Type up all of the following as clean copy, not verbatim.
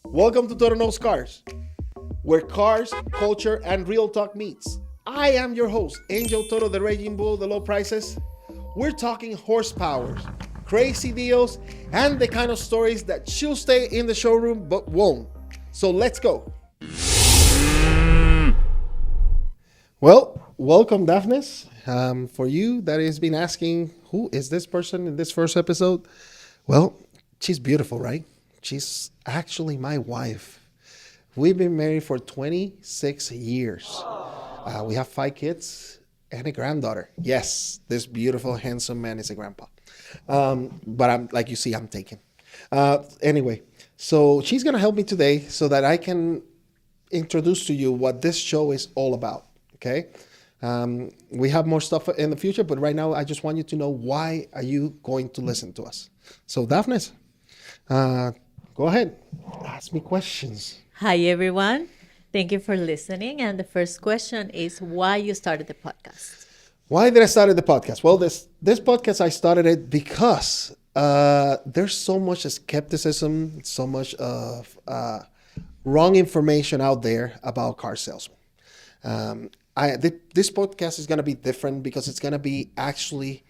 Welcome to Toro Knows Cars, where cars, culture, and real talk meets. I am your host, Angel Toro, the Raging Bull, the low prices. We're talking horsepowers, crazy deals, and the kind of stories that should stay in the showroom but won't. So let's go. Well, welcome, Daphnes. For you that has been asking, who is this person in this first episode? Well, she's beautiful, right? She's actually my wife. We've been married for 26 years. We have 5 kids and a granddaughter. Yes, this beautiful, handsome man is a grandpa. But I'm like you see, I'm taken. Anyway, so she's gonna help me today so that I can introduce to you what this show is all about. Okay, we have more stuff in the future, but right now I just want you to know why are you going to listen to us. So Daphnes, go ahead, ask me questions. Hi, everyone. Thank you for listening. And the first question is why you started the podcast. Why did I start the podcast? Well, this podcast I started it because there's so much skepticism, so much of wrong information out there about car salesmen. This podcast is going to be different because it's going to be actually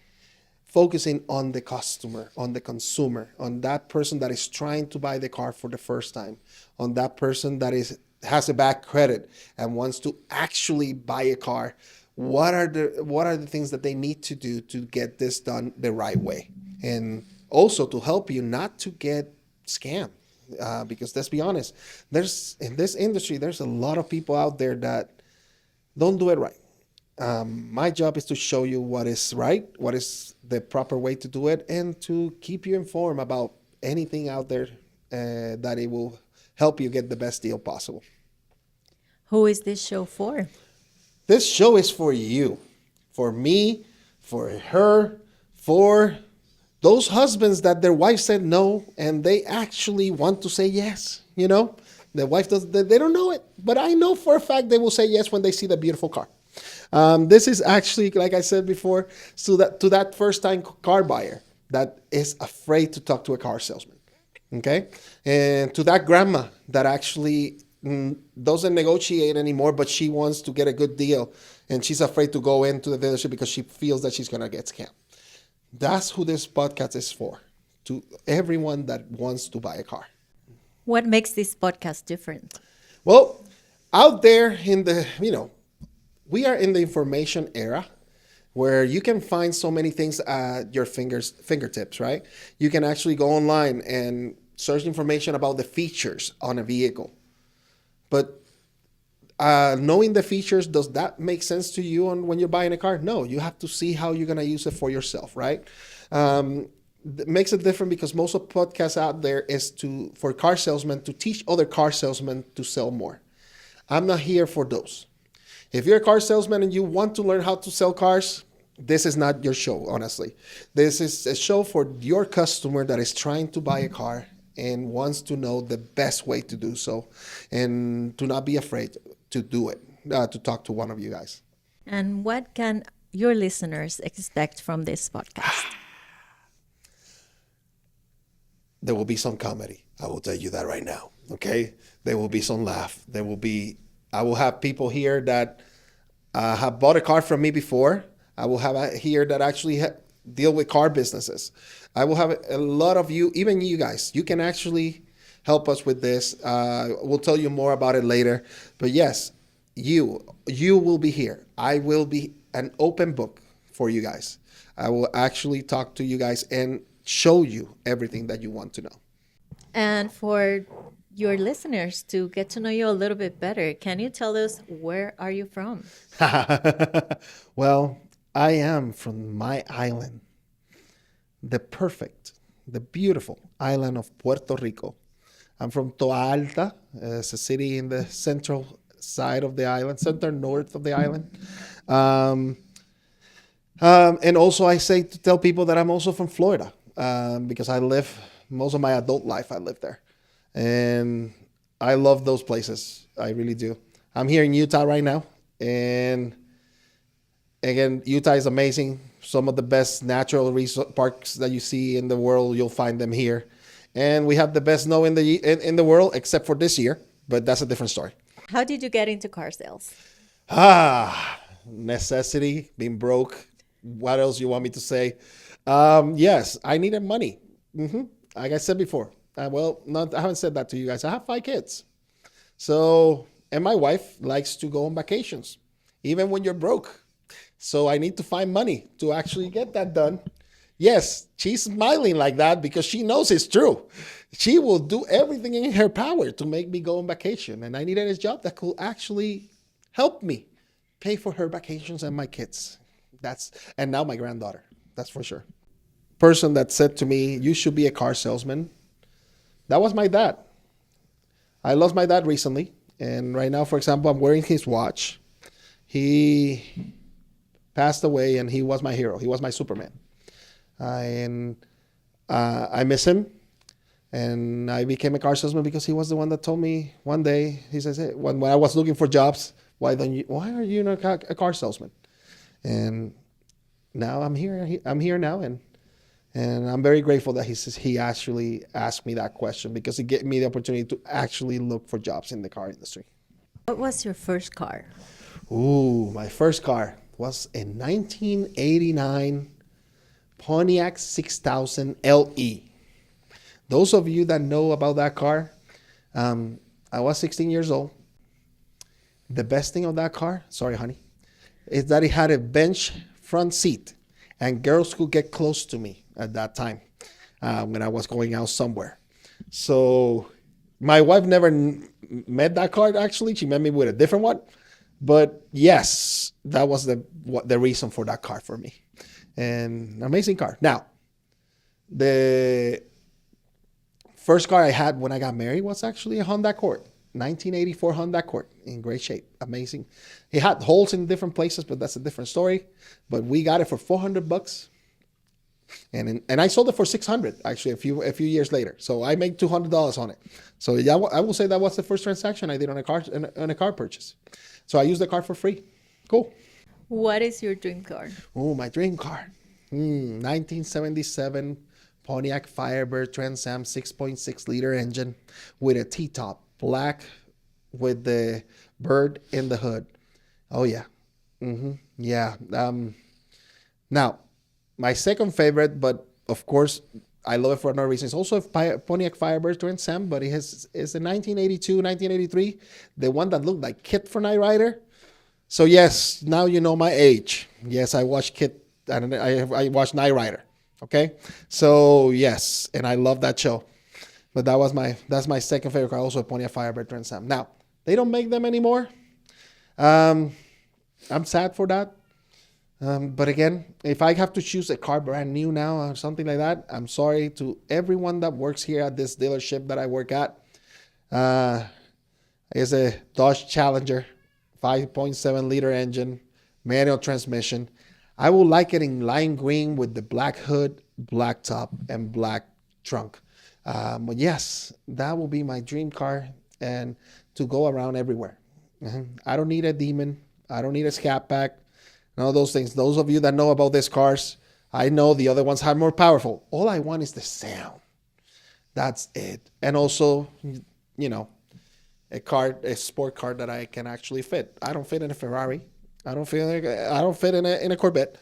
focusing on the customer, on the consumer, on that person that is trying to buy the car for the first time, on that person that has a bad credit and wants to actually buy a car. What are the things that they need to do to get this done the right way, and also to help you not to get scammed. Because let's be honest, in this industry there's a lot of people out there that don't do it right. My job is to show you what is right, what is the proper way to do it, and to keep you informed about anything out there that it will help you get the best deal possible. Who is this show for? This show is for you, for me, for her, for those husbands that their wife said no and they actually want to say yes. You know, the wife they don't know it, but I know for a fact they will say yes when they see the beautiful car. This is actually, like I said before, to that first-time car buyer that is afraid to talk to a car salesman, okay? And to that grandma that actually doesn't negotiate anymore, but she wants to get a good deal, and she's afraid to go into the dealership because she feels that she's going to get scammed. That's who this podcast is for, to everyone that wants to buy a car. What makes this podcast different? Well, out there we are in the information era where you can find so many things at your fingertips, right? You can actually go online and search information about the features on a vehicle. But knowing the features, does that make sense to you when you're buying a car? No, you have to see how you're going to use it for yourself, right? It makes it different because most of the podcasts out there is for car salesmen to teach other car salesmen to sell more. I'm not here for those. If you're a car salesman and you want to learn how to sell cars, this is not your show, honestly. This is a show for your customer that is trying to buy a car and wants to know the best way to do so, and to not be afraid to do it, to talk to one of you guys. And what can your listeners expect from this podcast? There will be some comedy. I will tell you that right now, okay? There will be some laugh. I will have people here that have bought a car from me before. I will have here that actually deal with car businesses. I will have a lot of you, even you guys. You can actually help us with this. We'll tell you more about it later. But yes, you will be here. I will be an open book for you guys. I will actually talk to you guys and show you everything that you want to know. And for your listeners to get to know you a little bit better, can you tell us where are you from? Well, I am from my island, the beautiful island of Puerto Rico. I'm from Toa Alta. It's a city in the central side of the island, center north of the island. And also I say to tell people that I'm also from Florida, because most of my adult life I lived there. And I love those places. I really do. I'm here in Utah right now. And again, Utah is amazing. Some of the best natural parks that you see in the world, you'll find them here. and we have the best snow in the world, except for this year. But that's a different story. How did you get into car sales? Necessity, being broke. What else you want me to say? Yes, I needed money. Like I said before. Well, not I haven't said that to you guys. I have 5 kids. So, and my wife likes to go on vacations, even when you're broke. So I need to find money to actually get that done. Yes, she's smiling like that because she knows it's true. She will do everything in her power to make me go on vacation. And I needed a job that could actually help me pay for her vacations and my kids. And now my granddaughter. That's for sure. Person that said to me, "You should be a car salesman." That was my dad. I lost my dad recently. And right now, for example, I'm wearing his watch. He passed away and he was my hero. He was my Superman. And I miss him. And I became a car salesman because he was the one that told me one day, he says, "Hey, when I was looking for jobs, why are you not a car salesman?" And now I'm here. I'm here now. And I'm very grateful that he actually asked me that question because it gave me the opportunity to actually look for jobs in the car industry. What was your first car? Ooh, my first car was a 1989 Pontiac 6000 LE. Those of you that know about that car, I was 16 years old. The best thing of that car, sorry, honey, is that it had a bench front seat, and girls could get close to me at that time when I was going out somewhere. So my wife never met that car, actually. She met me with a different one. But yes, that was the reason for that car for me. And amazing car. Now, the first car I had when I got married was actually a Honda Accord, 1984 Honda Accord, in great shape, amazing. It had holes in different places, but that's a different story. But we got it for $400, and I sold it for $600 actually a few years later. So I made $200 on it. So yeah, I will say that was the first transaction I did on a car purchase. So I used the car for free. Cool. What is your dream car? Oh, my dream car. 1977 Pontiac Firebird Trans Am 6.6 liter engine with a T-top, black with the bird in the hood. Oh, yeah. Yeah. Now, my second favorite, but of course, I love it for another reason. It's also a Pontiac Firebird Trans Am, but it's a 1982, 1983, the one that looked like Kit for Knight Rider. So yes, now you know my age. Yes, I watched Kit and I watched Knight Rider. Okay, so yes, and I love that show. But that's my second favorite car, also a Pontiac Firebird Trans Am. Now they don't make them anymore. I'm sad for that. But again, if I have to choose a car brand new now or something like that, I'm sorry to everyone that works here at this dealership that I work at. It's a Dodge Challenger, 5.7 liter engine, manual transmission. I would like it in lime green with the black hood, black top, and black trunk. But yes, that will be my dream car and to go around everywhere. I don't need a Demon. I don't need a Scat Pack. None of those things. Those of you that know about these cars, I know the other ones are more powerful. All I want is the sound. That's it. And also, a sport car that I can actually fit. I don't fit in a Ferrari. I don't fit in a Corvette.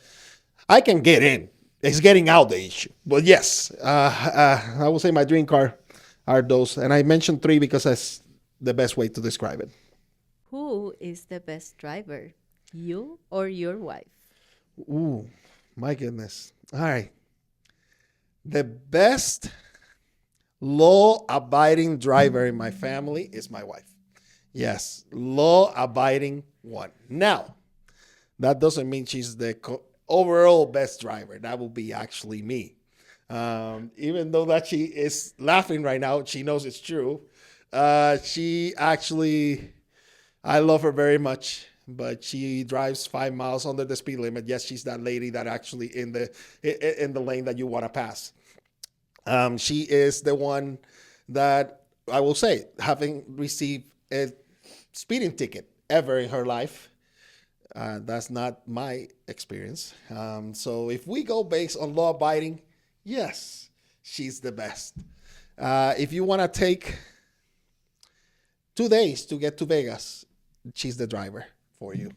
I can get in. It's getting out the issue. But yes, I will say my dream car are those. And I mentioned 3 because that's the best way to describe it. Who is the best driver? You or your wife? Ooh, my goodness. All right. The best law-abiding driver in my family is my wife. Yes, law-abiding one. Now, that doesn't mean she's the overall best driver. That will be actually me. Even though that she is laughing right now, she knows it's true. She actually, I love her very much, but she drives 5 miles under the speed limit. Yes, she's that lady that actually in the lane that you want to pass. She is the one that I will say, having received a speeding ticket ever in her life. That's not my experience. So if we go based on law abiding, yes, she's the best. If you want to take 2 days to get to Vegas, she's the driver for you.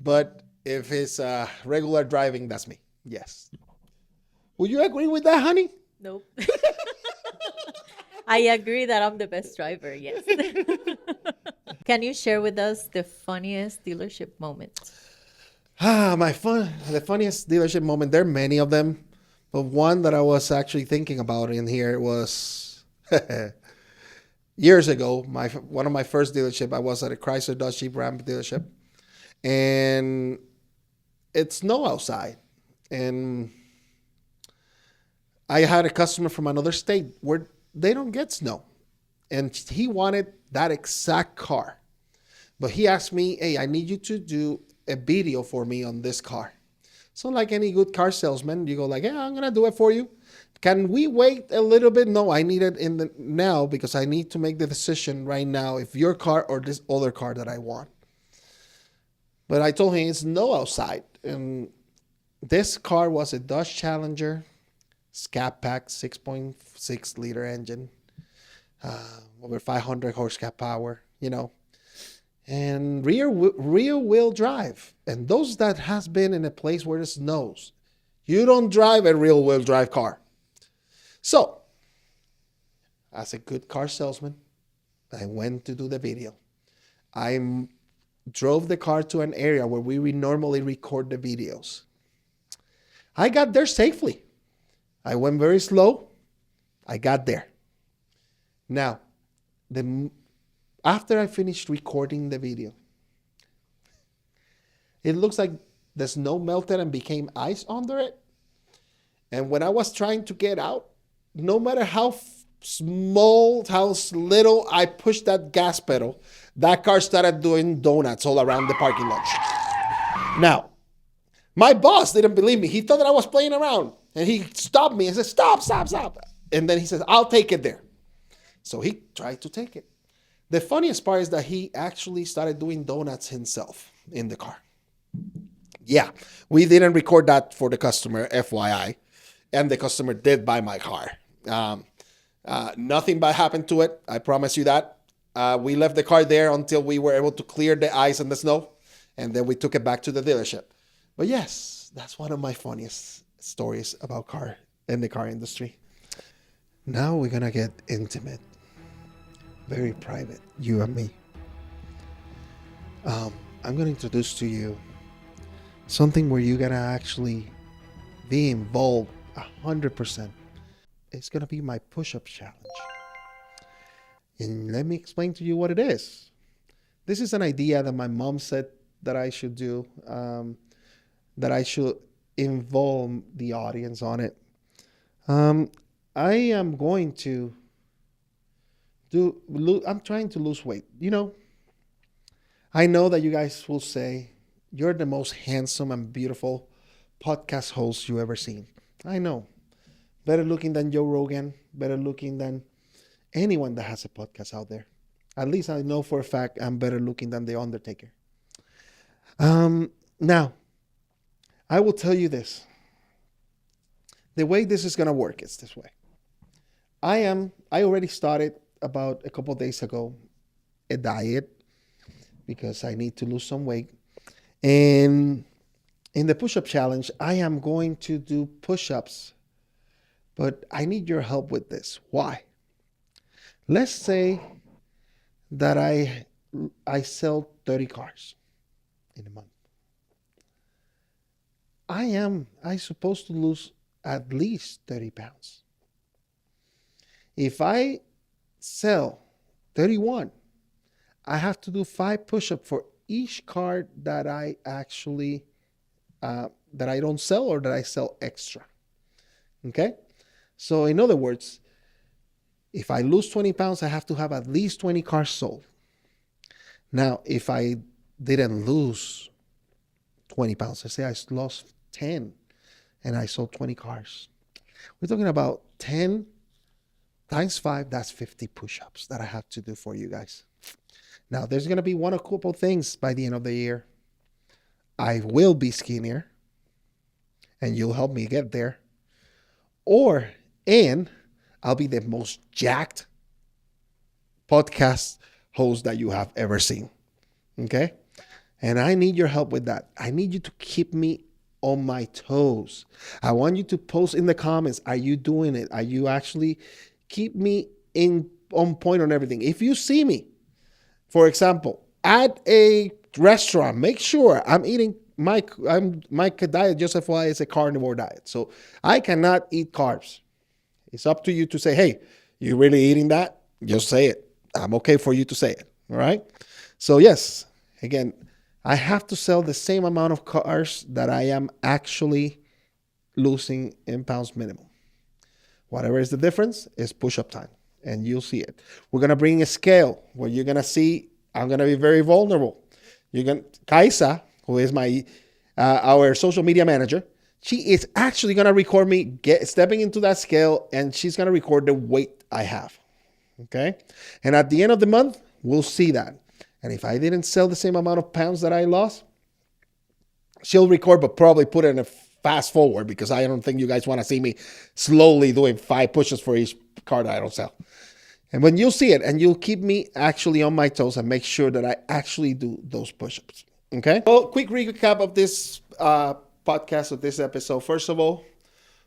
But if it's regular driving, that's me. Yes. Would you agree with that, honey? Nope. I agree that I'm the best driver, yes. Can you share with us the funniest dealership moment? The funniest dealership moment. There are many of them, but one that I was actually thinking about in here was years ago. One of my first dealership. I was at a Chrysler Dodge Jeep Ram dealership, and it's snow outside, and I had a customer from another state where they don't get snow, and he wanted that exact car. But he asked me, hey, I need you to do a video for me on this car. So like any good car salesman, you go like, yeah, I'm going to do it for you. Can we wait a little bit? No, I need it in the now because I need to make the decision right now if your car or this other car that I want. But I told him it's snow outside. And this car was a Dodge Challenger, Scat Pack, 6.6 liter engine, over 500 horsepower, and rear wheel drive. And those that has been in a place where it snows, you don't drive a rear wheel drive car. So, as a good car salesman, I went to do the video. I drove the car to an area where we normally record the videos. I got there safely. I went very slow. I got there. Now, after I finished recording the video, it looks like the snow melted and became ice under it. And when I was trying to get out, no matter how small, how little I pushed that gas pedal, that car started doing donuts all around the parking lot. Now, my boss didn't believe me. He thought that I was playing around. And he stopped me and said, stop. And then he says, I'll take it there. So he tried to take it. The funniest part is that he actually started doing donuts himself in the car. Yeah, we didn't record that for the customer, FYI. And the customer did buy my car. Nothing bad happened to it. I promise you that. We left the car there until we were able to clear the ice and the snow. And then we took it back to the dealership. But yes, that's one of my funniest stories about the car industry. Now we're going to get intimate. Very private, you and me. I'm going to introduce to you something where you're going to actually be involved 100%. It's going to be my push-up challenge. And let me explain to you what it is. This is an idea that my mom said that I should do, that I should involve the audience on it. I am going to I'm trying to lose weight. I know that you guys will say you're the most handsome and beautiful podcast host you ever seen. I know. Better looking than Joe Rogan, better looking than anyone that has a podcast out there. At least I know for a fact I'm better looking than The Undertaker. Now, I will tell you this. The way this is going to work is this way. I already started about a couple of days ago a diet because I need to lose some weight. And in the push-up challenge, I am going to do push-ups, but I need your help with this. Why? Let's say that I sell 30 cars in a month. I supposed to lose at least 30 pounds. If I sell 31, I have to do 5 push-ups for each car that I actually, that I don't sell or that I sell extra. Okay? So in other words, if I lose 20 pounds, I have to have at least 20 cars sold. Now, if I didn't lose 20 pounds, let's say I lost 10 and I sold 20 cars. We're talking about 10 times 5, that's 50 push-ups that I have to do for you guys. Now, there's going to be one or couple things by the end of the year. I will be skinnier, and you'll help me get there. And I'll be the most jacked podcast host that you have ever seen. Okay? And I need your help with that. I need you to keep me on my toes. I want you to post in the comments. Are you doing it? Are you actually keep me in on point on everything? If you see me, for example, at a restaurant, make sure I'm eating my diet, just FYI, is a carnivore diet. So I cannot eat carbs. It's up to you to say, hey, you really eating that? Just say it. I'm okay for you to say it. All right. So yes, again, I have to sell the same amount of cars that I am actually losing in pounds minimum. Whatever is the difference is push-up time, and you'll see it. We're going to bring a scale where you're going to see I'm going to be very vulnerable. Kaisa, who is our social media manager, she is actually going to record me stepping into that scale, and she's going to record the weight I have. Okay? And at the end of the month, we'll see that. And if I didn't sell the same amount of pounds that I lost, she'll record, but probably put it in a fast forward because I don't think you guys want to see me slowly doing 5 pushes for each car that I don't sell. And when you'll see it, and you'll keep me actually on my toes and make sure that I actually do those push-ups. Okay? Well, quick recap of this podcast, of this episode. First of all,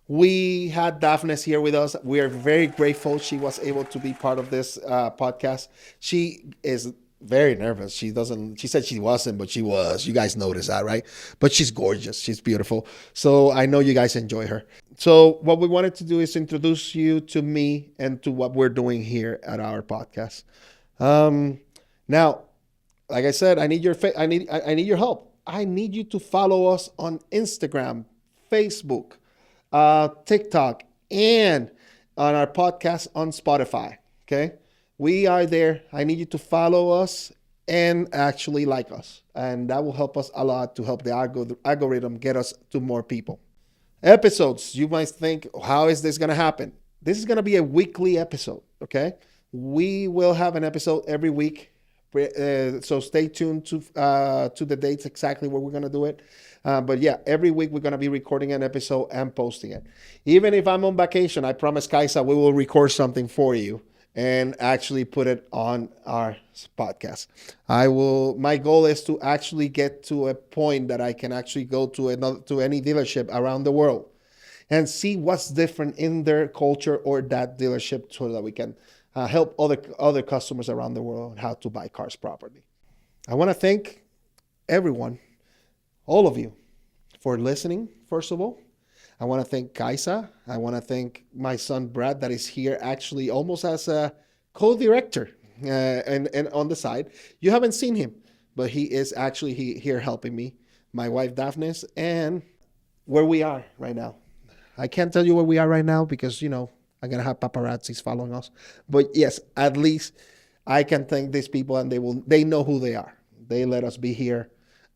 we had Daphnes here with us. We are very grateful she was able to be part of this podcast. She is very nervous. She said she wasn't, but she was. You guys noticed that, right? But she's gorgeous. She's beautiful. So I know you guys enjoy her. So what we wanted to do is introduce you to me and to what we're doing here at our podcast. Now, like I said, I need your help. I need you to follow us on Instagram, Facebook, TikTok, and on our podcast on Spotify. Okay? We are there. I need you to follow us and actually like us. And that will help us a lot to help the algorithm get us to more people. Episodes, you might think, how is this going to happen? This is going to be a weekly episode, okay? We will have an episode every week. So stay tuned to the dates exactly where we're going to do it. But yeah, every week we're going to be recording an episode and posting it. Even if I'm on vacation, I promise Kaisa, we will record something for you and actually put it on our podcast. My goal is to actually get to a point that I can actually go to any dealership around the world and see what's different in their culture or that dealership, so that we can help other customers around the world how to buy cars properly. I want to thank everyone, all of you, for listening, first of all. I want to thank Kaisa. I want to thank my son, Brad, that is here actually almost as a co-director and on the side. You haven't seen him, but he is actually here helping me. My wife, Daphnes, and where we are right now. I can't tell you where we are right now because, I'm going to have paparazzis following us. But yes, at least I can thank these people, and they know who they are. They let us be here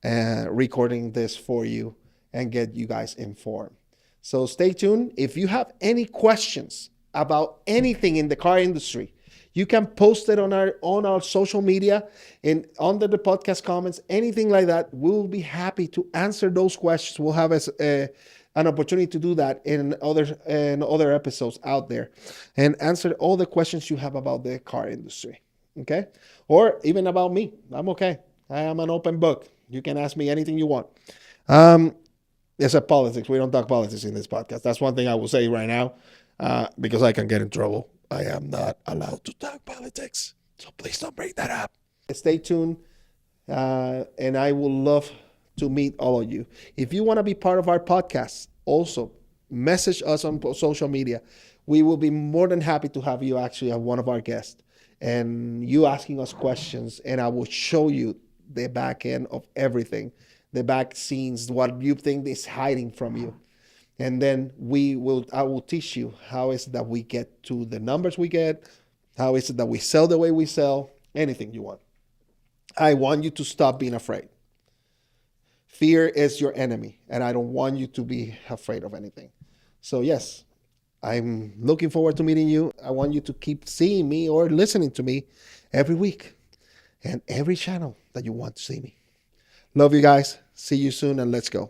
recording this for you and get you guys informed. So stay tuned. If you have any questions about anything in the car industry, you can post it on our social media and under the podcast comments, anything like that. We'll be happy to answer those questions. We'll have an opportunity to do that in other episodes out there and answer all the questions you have about the car industry. Okay? Or even about me. I'm okay. I am an open book. You can ask me anything you want. Except politics. We don't talk politics in this podcast. That's one thing I will say right now, because I can get in trouble. I am not allowed to talk politics. So please don't bring that up. Stay tuned, and I will love to meet all of you. If you want to be part of our podcast, also message us on social media. We will be more than happy to have you actually as one of our guests and you asking us questions, and I will show you the back end of everything. The back scenes, what you think is hiding from you. And then I will teach you how is it that we get to the numbers we get, how is it that we sell the way we sell, anything you want. I want you to stop being afraid. Fear is your enemy, and I don't want you to be afraid of anything. So yes, I'm looking forward to meeting you. I want you to keep seeing me or listening to me every week and every channel that you want to see me. Love you guys. See you soon, and let's go.